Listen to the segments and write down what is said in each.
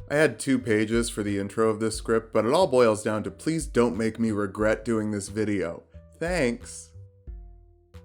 I had 2 pages for the intro of this script, but it all boils down to please don't make me regret doing this video. Thanks.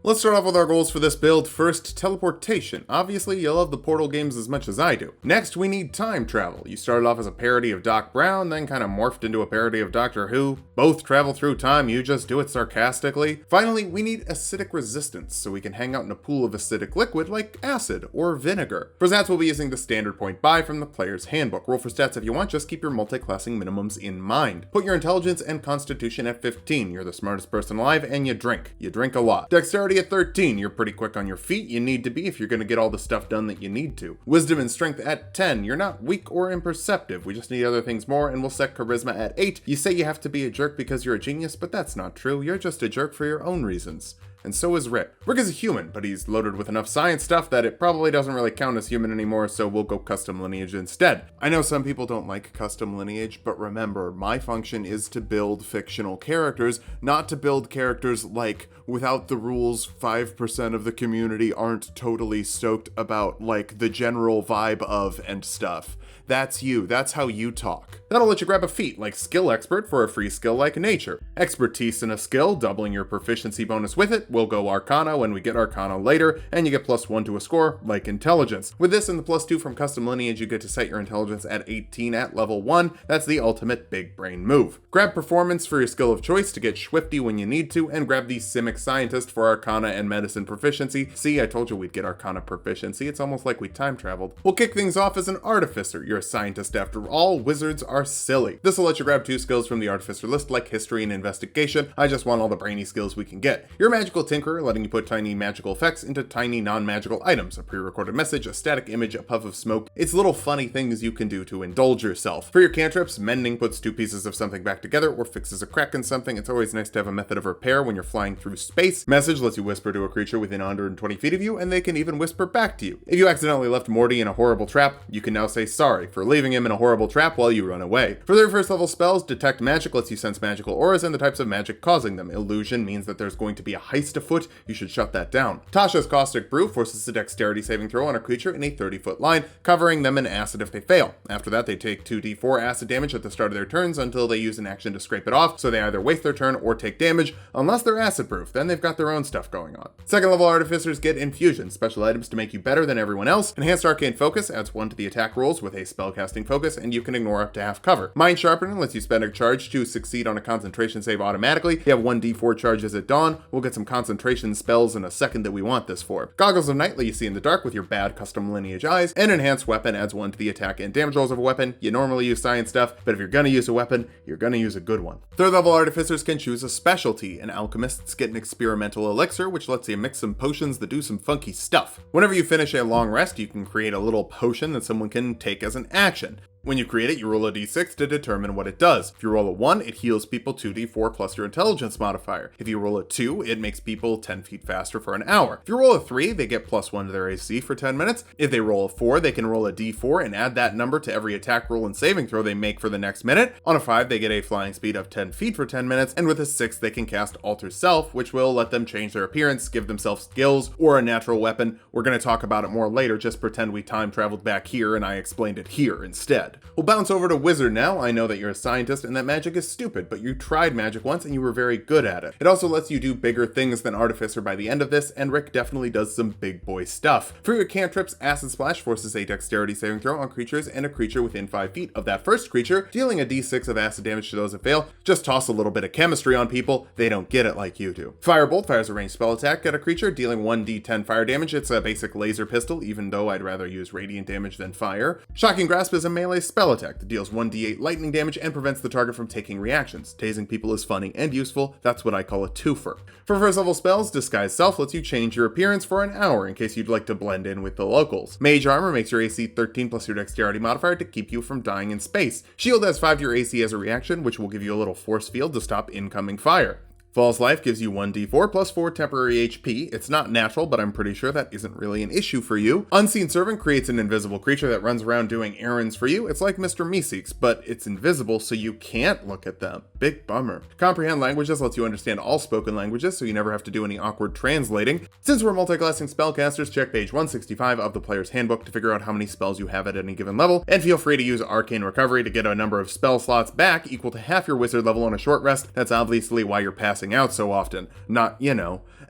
Let's start off with our goals for this build. First, teleportation. Obviously, you love the Portal games as much as I do. Next, we need time travel. You started off as a parody of Doc Brown, then kind of morphed into a parody of Doctor Who. Both travel through time, you just do it sarcastically. Finally, we need acidic resistance, so we can hang out in a pool of acidic liquid like acid or vinegar. For stats, we'll be using the standard point buy from the player's handbook. Roll for stats if you want, just keep your multi-classing minimums in mind. Put your intelligence and constitution at 15. You're the smartest person alive, and you drink. You drink a lot. Dexterity at 13, you're pretty quick on your feet, you need to be if you're going to get all the stuff done that you need to. Wisdom and strength at 10, you're not weak or imperceptive, we just need other things more, and we'll set charisma at 8. You say you have to be a jerk because you're a genius, but that's not true, you're just a jerk for your own reasons. And so is Rick. Rick is a human, but he's loaded with enough science stuff that it probably doesn't really count as human anymore, so we'll go custom lineage instead. I know some people don't like custom lineage, but remember, my function is to build fictional characters, not to build characters like, without the rules, 5% of the community aren't totally stoked about, like, the general vibe of and stuff. That's you. That's how you talk. That'll let you grab a feat, like Skill Expert for a free skill like Nature. Expertise in a skill, doubling your proficiency bonus with it. We'll go Arcana when we get Arcana later, and you get +1 to a score, like Intelligence. With this and the +2 from Custom Lineage, you get to set your Intelligence at 18 at level 1. That's the ultimate big brain move. Grab Performance for your skill of choice to get swifty when you need to, and grab the Simic Scientist for Arcana and Medicine proficiency. See, I told you we'd get Arcana proficiency. It's almost like we time traveled. We'll kick things off as an Artificer. You're a scientist after all. Wizards are silly. This will let you grab 2 skills from the Artificer list like History and Investigation. I just want all the brainy skills we can get. You're a magical tinkerer, letting you put tiny magical effects into tiny non-magical items. A pre-recorded message, a static image, a puff of smoke. It's little funny things you can do to indulge yourself. For your cantrips, Mending puts 2 pieces of something back together or fixes a crack in something. It's always nice to have a method of repair when you're flying through space. Message lets you whisper to a creature within 120 feet of you, and they can even whisper back to you. If you accidentally left Morty in a horrible trap, you can now say sorry for leaving him in a horrible trap while you run away. For their first level spells, Detect Magic lets you sense magical auras and the types of magic causing them. Illusion means that there's going to be a heist afoot. You should shut that down. Tasha's Caustic Brew forces a dexterity saving throw on a creature in a 30-foot line, covering them in acid if they fail. After that, they take 2d4 acid damage at the start of their turns until they use an action to scrape it off, so they either waste their turn or take damage, unless they're acid proof. Then they've got their own stuff going on. Second level Artificers get Infusion, special items to make you better than everyone else. Enhanced Arcane Focus adds 1 to the attack rolls with a spellcasting focus, and you can ignore up to half cover. Mind Sharpening lets you spend a charge to succeed on a concentration save automatically. You have 1d4 charges at dawn. We'll get some concentration spells in a second that we want this for. Goggles of Night let you see in the dark with your bad custom lineage eyes. And Enhanced Weapon adds 1 to the attack and damage rolls of a weapon. You normally use science stuff, but if you're gonna use a weapon, you're gonna use a good one. Third level Artificers can choose a specialty, and Alchemists get an experimental elixir, which lets you mix some potions that do some funky stuff. Whenever you finish a long rest, you can create a little potion that someone can take as an action. When you create it, you roll a d6 to determine what it does. If you roll a 1, it heals people 2d4 plus your intelligence modifier. If you roll a 2, it makes people 10 feet faster for an hour. If you roll a 3, they get +1 to their AC for 10 minutes. If they roll a 4, they can roll a d4 and add that number to every attack roll and saving throw they make for the next minute. On a 5, they get a flying speed of 10 feet for 10 minutes. And with a 6, they can cast Alter Self, which will let them change their appearance, give themselves skills, or a natural weapon. We're going to talk about it more later, just pretend we time traveled back here and I explained it here instead. We'll bounce over to Wizard now. I know that you're a scientist and that magic is stupid, but you tried magic once and you were very good at it. It also lets you do bigger things than Artificer by the end of this, and Rick definitely does some big boy stuff. For your cantrips, Acid Splash forces a dexterity saving throw on creatures and a creature within 5 feet of that first creature, dealing a d6 of acid damage to those that fail. Just toss a little bit of chemistry on people, they don't get it like you do. Firebolt fires a ranged spell attack at a creature, dealing 1d10 fire damage. It's a basic laser pistol, even though I'd rather use radiant damage than fire. Shocking Grasp is a melee spell attack that deals 1d8 lightning damage and prevents the target from taking reactions. Tasing people is funny and useful. That's what I call a twofer. For first level spells, Disguise Self lets you change your appearance for an hour in case you'd like to blend in with the locals. Mage Armor makes your AC 13 plus your dexterity modifier to keep you from dying in space. Shield has 5 to your AC as a reaction, which will give you a little force field to stop incoming fire. False Life gives you 1d4 plus 4 temporary HP. It's not natural, but I'm pretty sure that isn't really an issue for you. Unseen Servant creates an invisible creature that runs around doing errands for you. It's like Mr. Meeseeks, but it's invisible so you can't look at them. Big bummer. Comprehend Languages lets you understand all spoken languages, so you never have to do any awkward translating. Since we're multiclassing spellcasters, check page 165 of the player's handbook to figure out how many spells you have at any given level, and feel free to use Arcane Recovery to get a number of spell slots back equal to half your wizard level on a short rest. That's obviously why you're passing out so often, not,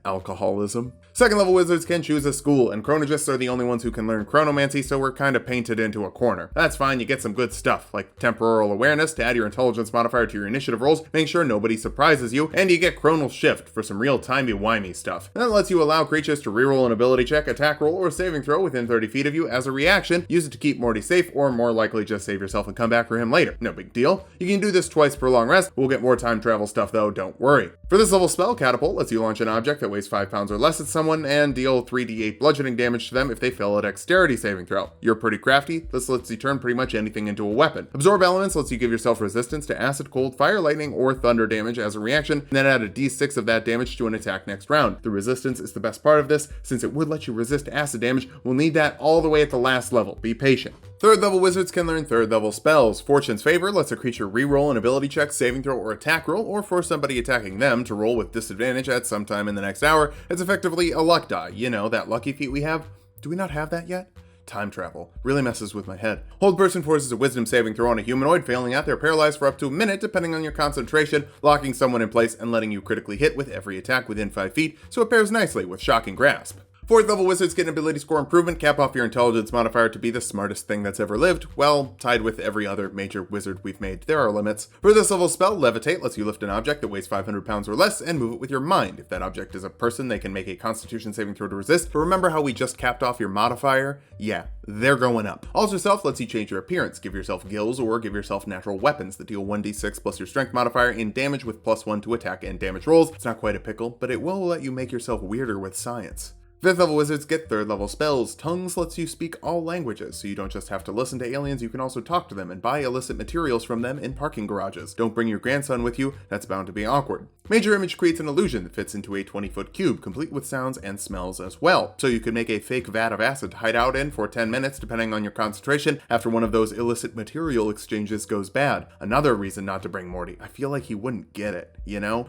alcoholism. Second level wizards can choose a school, and chronologists are the only ones who can learn chronomancy, so we're kind of painted into a corner. That's fine, you get some good stuff, like temporal awareness to add your intelligence modifier to your initiative rolls, make sure nobody surprises you, and you get chronal shift for some real timey-wimey stuff. That lets you allow creatures to reroll an ability check, attack roll, or saving throw within 30 feet of you as a reaction. Use it to keep Morty safe, or more likely just save yourself and come back for him later. No big deal. You can do this twice per long rest. We'll get more time travel stuff though, don't worry. For this level spell, Catapult lets you launch an object that weighs 5 pounds or less at someone and deal 3d8 bludgeoning damage to them if they fail a dexterity saving throw. You're pretty crafty. This lets you turn pretty much anything into a weapon. Absorb Elements lets you give yourself resistance to acid, cold, fire, lightning, or thunder damage as a reaction, and then add a d6 of that damage to an attack next round. The resistance is the best part of this, since it would let you resist acid damage. We'll need that all the way at the last level. Be patient. Third level wizards can learn third level spells. Fortune's Favor lets a creature re-roll an ability check, saving throw, or attack roll, or for somebody attacking them to roll with disadvantage at some time in the next hour. It's effectively a luck die. That lucky feat we have? Do we not have that yet? Time travel. Really messes with my head. Hold Person forces a wisdom saving throw on a humanoid. Failing out, they're paralyzed for up to a minute depending on your concentration, locking someone in place and letting you critically hit with every attack within 5 feet, so it pairs nicely with Shocking Grasp. Fourth level wizards get an ability score improvement, cap off your intelligence modifier to be the smartest thing that's ever lived. Well, tied with every other major wizard we've made. There are limits. For this level spell, Levitate lets you lift an object that weighs 500 pounds or less and move it with your mind. If that object is a person, they can make a Constitution saving throw to resist. But remember how we just capped off your modifier? Yeah, they're going up. Alter Self lets you change your appearance, give yourself gills, or give yourself natural weapons that deal 1d6 plus your strength modifier in damage with +1 to attack and damage rolls. It's not quite a pickle, but it will let you make yourself weirder with science. Fifth level wizards get third level spells. Tongues lets you speak all languages, so you don't just have to listen to aliens, you can also talk to them and buy illicit materials from them in parking garages. Don't bring your grandson with you, that's bound to be awkward. Major Image creates an illusion that fits into a 20-foot cube, complete with sounds and smells as well. So you could make a fake vat of acid to hide out in for 10 minutes depending on your concentration after one of those illicit material exchanges goes bad. Another reason not to bring Morty. I feel like he wouldn't get it,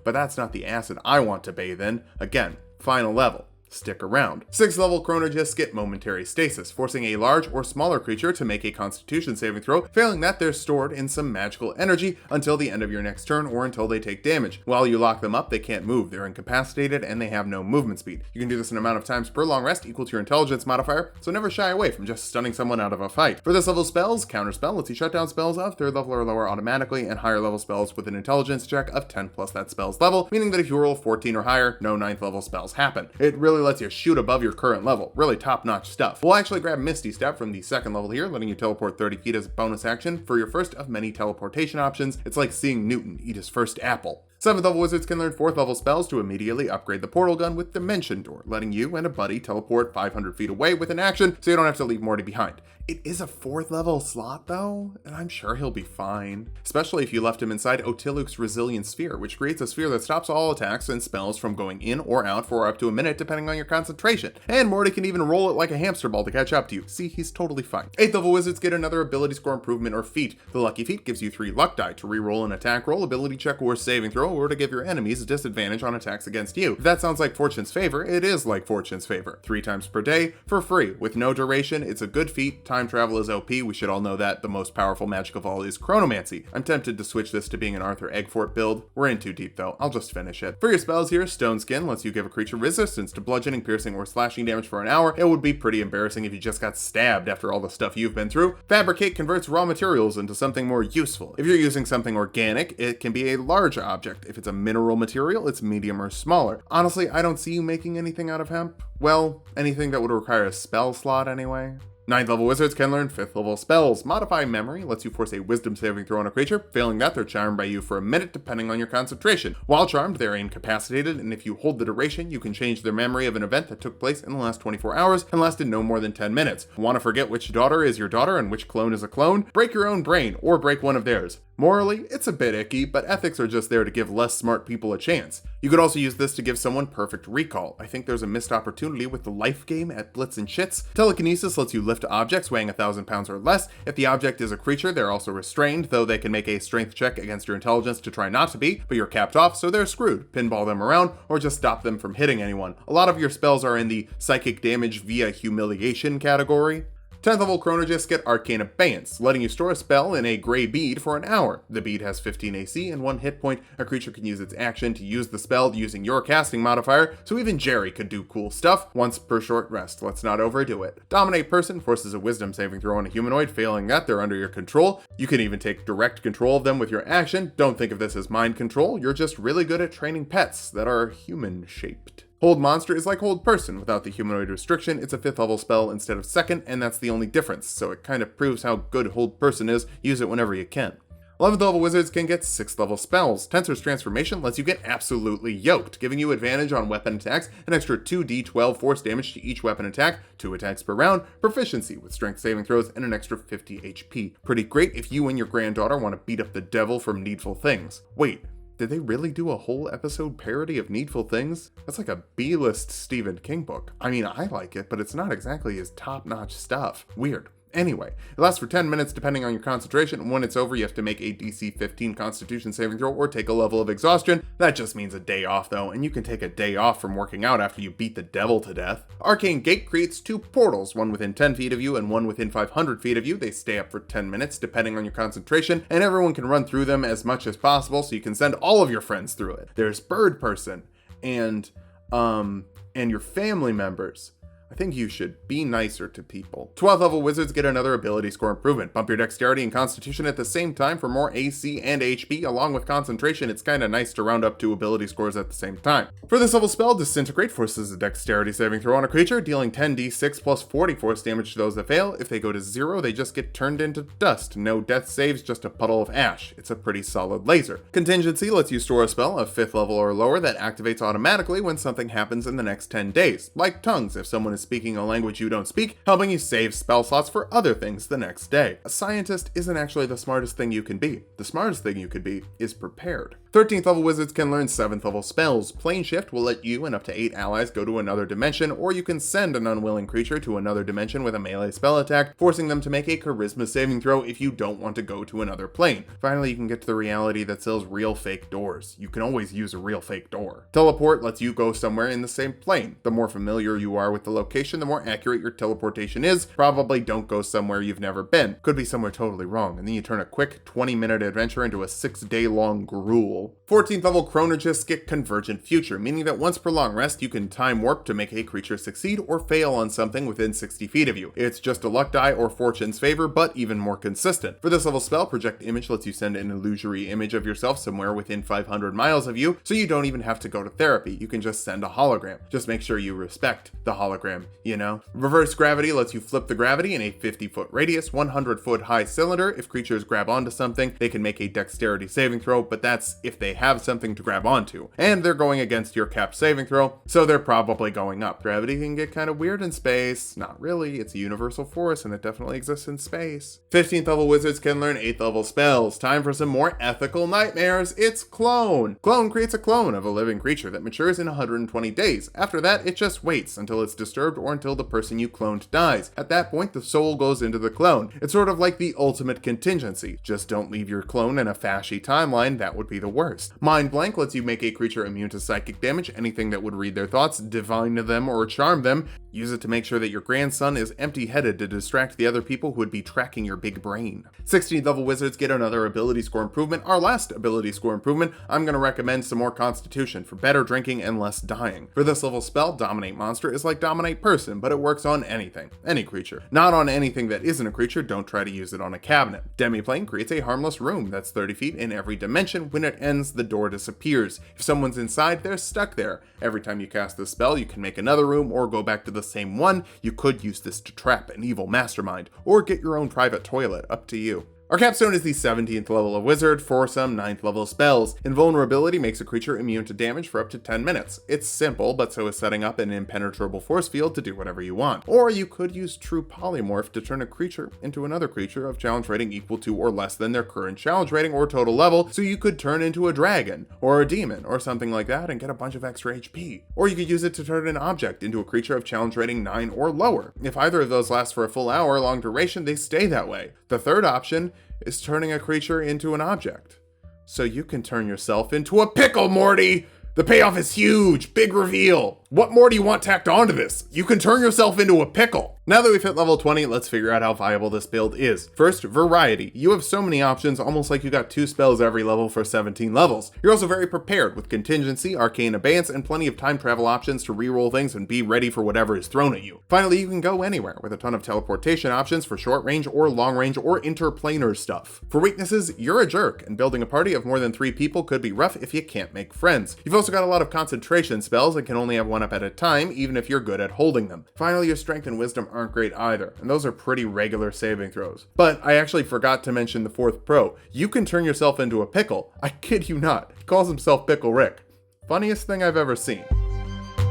But that's not the acid I want to bathe in. Again, final level. Stick around. 6th level chronologists get momentary stasis, forcing a large or smaller creature to make a Constitution saving throw. Failing that, they're stored in some magical energy until the end of your next turn or until they take damage. While you lock them up, they can't move. They're incapacitated and they have no movement speed. You can do this an amount of times per long rest equal to your intelligence modifier, so never shy away from just stunning someone out of a fight. For this level spells, Counterspell lets you shut down spells of 3rd level or lower automatically, and higher level spells with an intelligence check of 10 plus that spell's level, meaning that if you roll 14 or higher, no 9th level spells happen. It really lets you shoot above your current level. Really top-notch stuff. We'll actually grab Misty Step from the 2nd level here, letting you teleport 30 feet as a bonus action for your first of many teleportation options. It's like seeing Newton eat his first apple. 7th level wizards can learn 4th level spells to immediately upgrade the portal gun with Dimension Door, letting you and a buddy teleport 500 feet away with an action, so you don't have to leave Morty behind. It is a 4th level slot though, and I'm sure he'll be fine. Especially if you left him inside Otiluk's Resilient Sphere, which creates a sphere that stops all attacks and spells from going in or out for up to a minute depending on your concentration. And Morty can even roll it like a hamster ball to catch up to you. See, he's totally fine. 8th level wizards get another ability score improvement or feat. The Lucky Feat gives you 3 luck die to re-roll an attack roll, ability check, or saving throw, or to give your enemies a disadvantage on attacks against you. If that sounds like Fortune's Favor, it is like Fortune's Favor. 3 times per day, for free, with no duration. It's a good feat. Time travel is OP. We should all know that. The most powerful magic of all is Chronomancy. I'm tempted to switch this to being an Arthur Eggfort build. We're in too deep though. I'll just finish it. For your spells here, Stone Skin lets you give a creature resistance to bludgeoning, piercing, or slashing damage for an hour. It would be pretty embarrassing if you just got stabbed after all the stuff you've been through. Fabricate converts raw materials into something more useful. If you're using something organic, it can be a large object. If it's a mineral material, it's medium or smaller. Honestly, I don't see you making anything out of hemp. Well, anything that would require a spell slot anyway. 9th level wizards can learn 5th level spells. Modify Memory lets you force a wisdom saving throw on a creature. Failing that, they're charmed by you for a minute depending on your concentration. While charmed, they're incapacitated, and if you hold the duration, you can change their memory of an event that took place in the last 24 hours and lasted no more than 10 minutes. Want to forget which daughter is your daughter and which clone is a clone? Break your own brain, or break one of theirs. Morally, it's a bit icky, but ethics are just there to give less smart people a chance. You could also use this to give someone perfect recall. I think there's a missed opportunity with the life game at Blitz and Shits. Telekinesis lets you lift objects weighing 1,000 pounds or less. If the object is a creature, they're also restrained, though they can make a strength check against your intelligence to try not to be, but you're capped off, so they're screwed. Pinball them around, or just stop them from hitting anyone. A lot of your spells are in the psychic damage via humiliation category. 10th level ChronuRGIST get Arcane Abeyance, letting you store a spell in a gray bead for an hour. The bead has 15 AC and 1 hit point. A creature can use its action to use the spell using your casting modifier, so even Jerry could do cool stuff once per short rest. Let's not overdo it. Dominate Person forces a wisdom saving throw on a humanoid. Failing that, they're under your control. You can even take direct control of them with your action. Don't think of this as mind control, you're just really good at training pets that are human-shaped. Hold Monster is like Hold Person without the humanoid restriction. It's a 5th level spell instead of 2nd, and that's the only difference, so it kind of proves how good Hold Person is. Use it whenever you can. 11th level wizards can get 6th level spells. Tensor's Transformation lets you get absolutely yoked, giving you advantage on weapon attacks, an extra 2d12 force damage to each weapon attack, 2 attacks per round, proficiency with strength saving throws, and an extra 50 HP. Pretty great if you and your granddaughter want to beat up the devil from Needful Things. Wait, did they really do a whole episode parody of Needful Things? That's like a B-list Stephen King book. I mean, I like it, but it's not exactly his top-notch stuff. Weird. Anyway, it lasts for 10 minutes depending on your concentration, and when it's over you have to make a DC 15 Constitution saving throw or take a level of exhaustion. That just means a day off though, and you can take a day off from working out after you beat the devil to death. Arcane Gate creates 2 portals, one within 10 feet of you and one within 500 feet of you. They stay up for 10 minutes depending on your concentration, and everyone can run through them as much as possible, so you can send all of your friends through it. There's Bird Person and your family members. I think you should be nicer to people. 12th level wizards get another ability score improvement. Bump your dexterity and constitution at the same time for more AC and HP. Along with concentration, it's kinda nice to round up 2 ability scores at the same time. For this level spell, Disintegrate forces a dexterity saving throw on a creature, dealing 10d6 plus 40 force damage to those that fail. If they go to 0, they just get turned into dust. No death saves, just a puddle of ash. It's a pretty solid laser. Contingency lets you store a spell of 5th level or lower that activates automatically when something happens in the next 10 days. Like Tongues, if someone is speaking a language you don't speak, helping you save spell slots for other things the next day. A scientist isn't actually the smartest thing you can be. The smartest thing you could be is prepared. 13th level wizards can learn 7th level spells. Plane Shift will let you and up to 8 allies go to another dimension, or you can send an unwilling creature to another dimension with a melee spell attack, forcing them to make a charisma saving throw if you don't want to go to another plane. Finally, you can get to the reality that sells real fake doors. You can always use a real fake door. Teleport lets you go somewhere in the same plane. The more familiar you are with the location, the more accurate your teleportation is. Probably don't go somewhere you've never been. Could be somewhere totally wrong, and then you turn a quick 20-minute adventure into a 6-day-long gruel. 14th level ChronuRGIST get Convergent Future, meaning that once per long rest, you can time warp to make a creature succeed or fail on something within 60 feet of you. It's just a luck die or fortune's favor, but even more consistent. For this level spell, Project Image lets you send an illusory image of yourself somewhere within 500 miles of you, so you don't even have to go to therapy. You can just send a hologram. Just make sure you respect the hologram, you know? Reverse Gravity lets you flip the gravity in a 50-foot radius, 100-foot high cylinder. If creatures grab onto something, they can make a dexterity saving throw, but that's if they have something to grab onto. And they're going against your capped saving throw, so they're probably going up. Gravity can get kind of weird in space. Not really, it's a universal force and it definitely exists in space. 15th level wizards can learn 8th level spells. Time for some more ethical nightmares. It's Clone. Clone creates a clone of a living creature that matures in 120 days. After that, it just waits until it's disturbed or until the person you cloned dies. At that point, the soul goes into the clone. It's sort of like the ultimate contingency. Just don't leave your clone in a fashy timeline, that would be the worst. Mind Blank lets you make a creature immune to psychic damage, anything that would read their thoughts, divine them, or charm them. Use it to make sure that your grandson is empty-headed to distract the other people who would be tracking your big brain. 16th level wizards get another ability score improvement. Our last ability score improvement, I'm going to recommend some more Constitution for better drinking and less dying. For this level spell, Dominate Monster is like Dominate Person, but it works on anything, any creature. Not on anything that isn't a creature, don't try to use it on a cabinet. Demiplane creates a harmless room that's 30 feet in every dimension. When it ends, the door disappears. If someone's inside, they're stuck there. Every time you cast this spell, you can make another room or go back to the the same one, you could use this to trap an evil mastermind, or get your own private toilet, up to you. Our capstone is the 17th level of Wizard for some 9th level spells. Invulnerability makes a creature immune to damage for up to 10 minutes. It's simple, but so is setting up an impenetrable force field to do whatever you want. Or you could use True Polymorph to turn a creature into another creature of challenge rating equal to or less than their current challenge rating or total level, so you could turn into a dragon, or a demon, or something like that and get a bunch of extra HP. Or you could use it to turn an object into a creature of challenge rating 9 or lower. If either of those lasts for a full hour long duration, they stay that way. The third option is turning a creature into an object. So you can turn yourself into a pickle, Morty! The payoff is huge! Big reveal! What more do you want tacked onto this? You can turn yourself into a pickle! Now that we've hit level 20, let's figure out how viable this build is. First, variety. You have so many options, almost like you got 2 spells every level for 17 levels. You're also very prepared with contingency, arcane abeyance, and plenty of time travel options to reroll things and be ready for whatever is thrown at you. Finally, you can go anywhere with a ton of teleportation options for short range or long range or interplanar stuff. For weaknesses, you're a jerk, and building a party of more than 3 people could be rough if you can't make friends. You've also got a lot of concentration spells and can only have 1 up at a time, even if you're good at holding them. Finally, your strength and wisdom aren't great either, and those are pretty regular saving throws. But I actually forgot to mention the 4th pro. You can turn yourself into a pickle. I kid you not. He calls himself Pickle Rick. Funniest thing I've ever seen.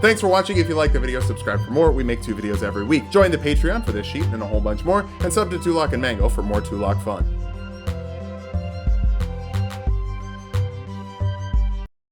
Thanks for watching. If you liked the video, subscribe for more. We make 2 videos every week. Join the Patreon for this sheet and a whole bunch more, and sub to Tulok and Mango for more Tulok fun.